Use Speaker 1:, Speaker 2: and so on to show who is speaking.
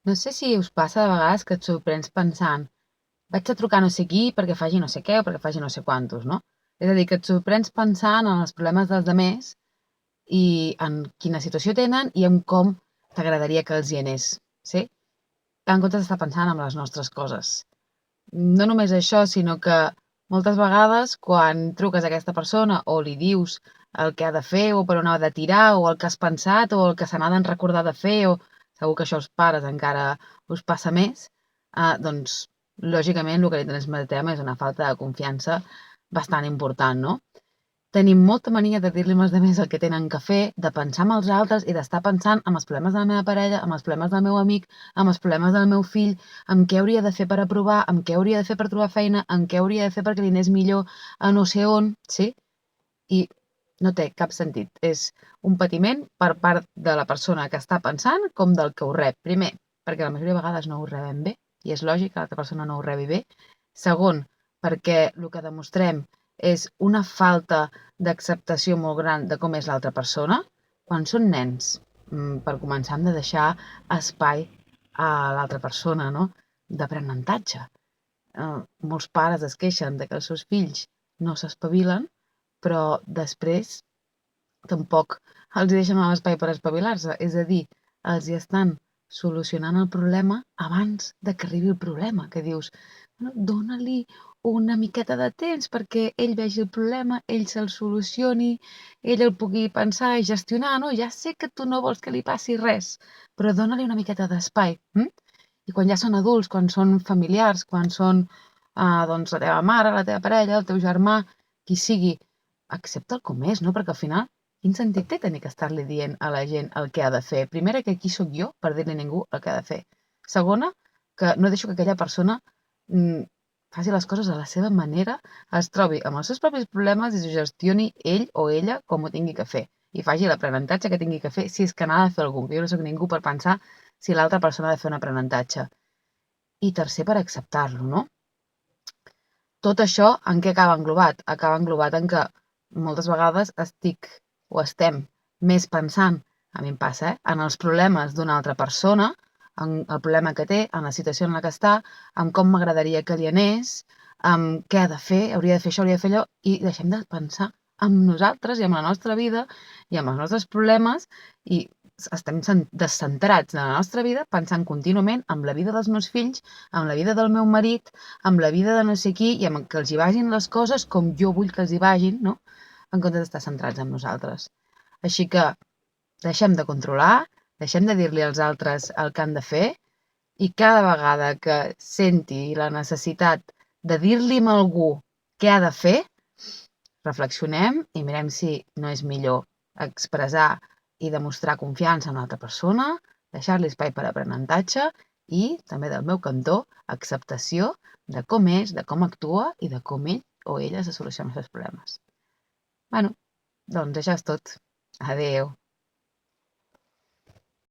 Speaker 1: No sé si us passa de vegades que et sorprens pensant vaig a trucar no sé qui perquè faci no sé què o perquè faci no sé quantos, no? És a dir, que et sorprens pensant en els problemes dels altres i en quina situació tenen i en com t'agradaria que els hi anés, sí? En comptes d'estar pensant en les nostres coses. No només això, sinó que moltes vegades quan truques a aquesta persona o li dius el que ha de fer o per on ha de tirar o el que has pensat o el que se n'ha de recordar de fer o segur que això als pares encara us passa més, doncs lògicament el que li transmetem és una falta de confiança bastant important, no? Tenim molta mania de dir-li als altres el que tenen que fer, de pensar en els altres i d'estar pensant en els problemes de la meva parella, en els problemes del meu amic, en els problemes del meu fill, en què hauria de fer per aprovar, en què hauria de fer per trobar feina, en què hauria de fer perquè li anés millor a no sé on, sí? I no té cap sentit. És un patiment per part de la persona que està pensant com del que ho rep. Primer, perquè la majoria de vegades no ho rebem bé, i és lògic que l'altra persona no ho rebi bé. Segon, perquè el que demostrem és una falta d'acceptació molt gran de com és l'altra persona. Quan són nens, per començar, hem de deixar espai a l'altra persona, no? D'aprenentatge. Molts pares es queixen de que els seus fills no s'espavilen, però després tampoc els deixen l'espai per espavilar-se. És a dir, els hi estan solucionant el problema abans de que arribi el problema, que dius, bueno, dóna-li una miqueta de temps perquè ell vegi el problema, ell se'l solucioni, ell el pugui pensar i gestionar, no? Ja sé que tu no vols que li passi res, però dóna-li una miqueta d'espai. I quan ja són adults, quan són familiars, quan són doncs, la teva mare, la teva parella, el teu germà, qui sigui, accepta'l com és, no? Perquè al final, quin sentit té tenir que estar-li dient a la gent el que ha de fer? Primera, que qui sóc jo per dir-li a ningú el que ha de fer. Segona, que no deixo que aquella persona faci les coses a la seva manera, es trobi amb els seus propis problemes i s'ho gestioni ell o ella com ho tingui que fer. I faci l'aprenentatge que tingui que fer, si és que n'ha de fer algú. Jo no sóc ningú per pensar si l'altra persona ha de fer un aprenentatge. I tercer, per acceptar-lo, no? Tot això en què acaba englobat? Acaba englobat en que moltes vegades estic o estem més pensant, a mi em passa, en els problemes d'una altra persona, en el problema que té, en la situació en la que està, en com m'agradaria que li anés, en què ha de fer, hauria de fer això, hauria de fer allò, i deixem de pensar en nosaltres i en la nostra vida i en els nostres problemes i estem descentrats de la nostra vida pensant contínuament en la vida dels meus fills, en la vida del meu marit, amb la vida de no sé qui i amb que els hi vagin les coses com jo vull que els hi vagin, no? En comptes d'estar centrats en nosaltres. Així que deixem de controlar, deixem de dir-li als altres el que han de fer i cada vegada que senti la necessitat de dir-li a algú què ha de fer, reflexionem i mirem si no és millor expressar i demostrar confiança en l'altra persona, deixar-li espai per aprenentatge i, també del meu cantó, acceptació de com és, de com actua i de com ell o ella se soluciona els seus problemes. Bueno, doncs això és tot. Adéu.